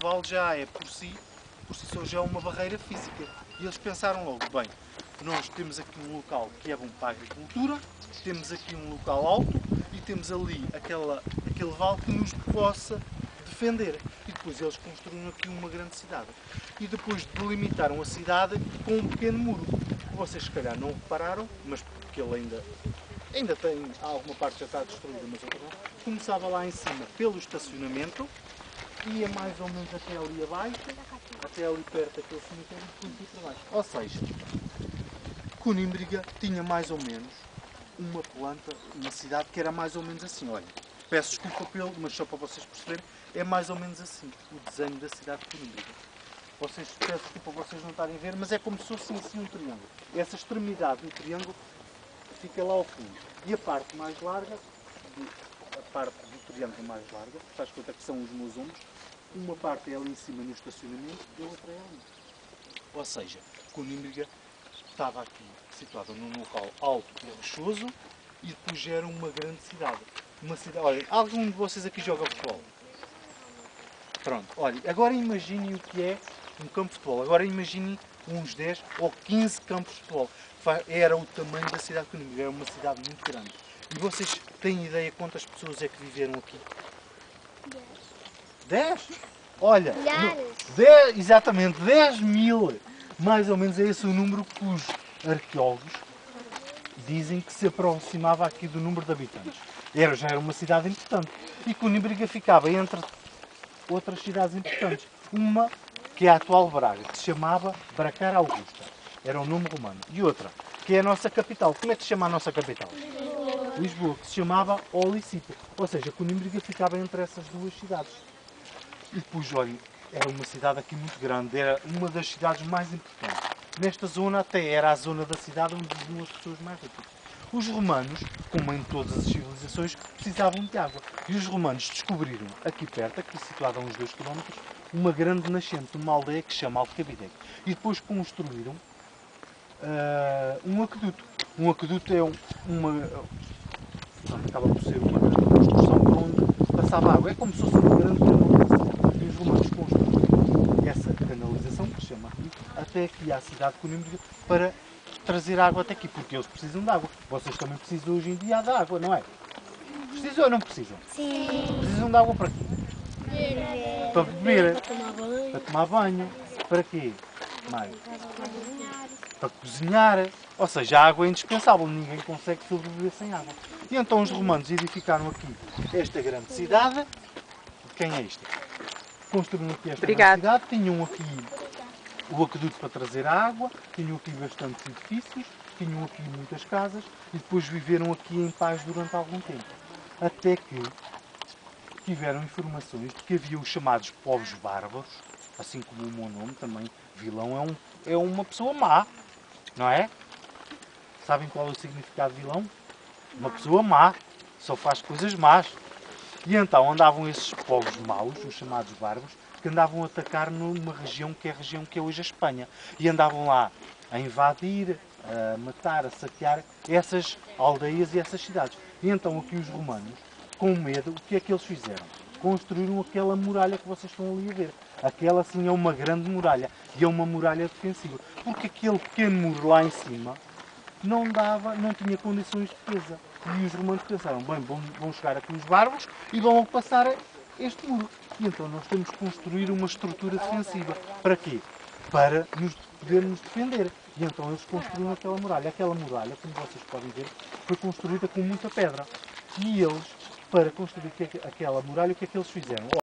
vale já é por si só já é uma barreira física. E eles pensaram logo, bem, nós temos aqui um local que é bom para a agricultura, temos aqui um local alto e temos ali aquele vale que nos possa defender. E depois eles construíram aqui uma grande cidade. E depois delimitaram a cidade com um pequeno muro. Vocês se calhar não repararam, mas porque ele ainda tem alguma parte já está destruída, mas outra não. Começava lá em cima pelo estacionamento, ia mais ou menos até ali abaixo, até ali perto daquele cemitério e depois ia para baixo. Ou seja, Conímbriga tinha mais ou menos uma planta, uma cidade que era mais ou menos assim. Olha, peço desculpa pelo, mas só para vocês perceberem, é mais ou menos assim o desenho da cidade de Conímbriga. Peço desculpa vocês não estarem a ver, mas é como se fosse assim um triângulo. Essa extremidade do triângulo fica lá ao fundo. E a parte mais larga, a parte do triângulo mais larga, faz conta que são os meus ombros, uma parte é ali em cima no estacionamento e a outra é ali. Ou seja, Conímbriga estava aqui situada num local alto e rochoso e depois era uma grande cidade. Uma cidade. Olha, algum de vocês aqui joga futebol? Pronto, olha, agora imaginem o que é um campo de futebol. Agora imaginem uns 10 ou 15 campos de futebol. Era o tamanho da cidade de Conímbriga, era uma cidade muito grande. E vocês têm ideia quantas pessoas é que viveram aqui? 10? Olha, 10, exatamente, 10 mil. Mais ou menos é esse o número que os arqueólogos dizem que se aproximava aqui do número de habitantes. Já era uma cidade importante. E Conímbriga ficava entre outras cidades importantes. Uma que é a atual Braga, que se chamava Bracara Augusta. Era o nome romano. E outra, que é a nossa capital. Como é que se chama a nossa capital? Lisboa, que se chamava Olicito. Ou seja, Conímbriga ficava entre essas duas cidades. E depois, olha, era uma cidade aqui muito grande, era uma das cidades mais importantes. Nesta zona até era a zona da cidade onde viviam as pessoas mais ricas. Os romanos, como em todas as civilizações, precisavam de água. E os romanos descobriram, aqui perto, aqui situada a uns 2 km, uma grande nascente, uma aldeia que se chama Alcabideque. E depois construíram um aqueduto. Um aqueduto é acaba por ser uma construção por onde passava água. É como se fosse uma grande canalização. E os romanos construíram essa canalização, que se chama aqui, até aqui à cidade de Conímbriga, para trazer água até aqui, porque eles precisam de água. Vocês também precisam hoje em dia de água, não é? Precisam ou não precisam? Sim. Precisam de água para quê? Beber. Para beber. Para tomar banho. Para tomar banho. Para quê? Mais? Para cozinhar. Ou seja, a água é indispensável. Ninguém consegue sobreviver sem água. E então os romanos edificaram aqui esta grande cidade. Quem é isto? Construíram aqui esta grande cidade. Tinham aqui o aqueduto para trazer a água. Tinham aqui bastantes edifícios. Tinham aqui muitas casas. E depois viveram aqui em paz durante algum tempo. Até que tiveram informações de que havia os chamados povos bárbaros, assim como o meu nome também, vilão é uma pessoa má, não é? Sabem qual é o significado de vilão? Uma pessoa má, só faz coisas más. E então andavam esses povos maus, os chamados bárbaros, que andavam a atacar numa região que é hoje a Espanha. E andavam lá a invadir, a matar, a saquear essas aldeias e essas cidades. E então aqui os romanos, com medo, o que é que eles fizeram? Construíram aquela muralha que vocês estão ali a ver. Aquela sim é uma grande muralha e é uma muralha defensiva. Porque aquele pequeno muro lá em cima não tinha condições de defesa. E os romanos pensaram, bem, vão chegar aqui os bárbaros e vão passar este muro. E então nós temos que construir uma estrutura defensiva. Para quê? Para podermos defender. E então eles construíram aquela muralha. Aquela muralha, como vocês podem ver, foi construída com muita pedra. E eles, para construir aquela muralha, o que é que eles fizeram?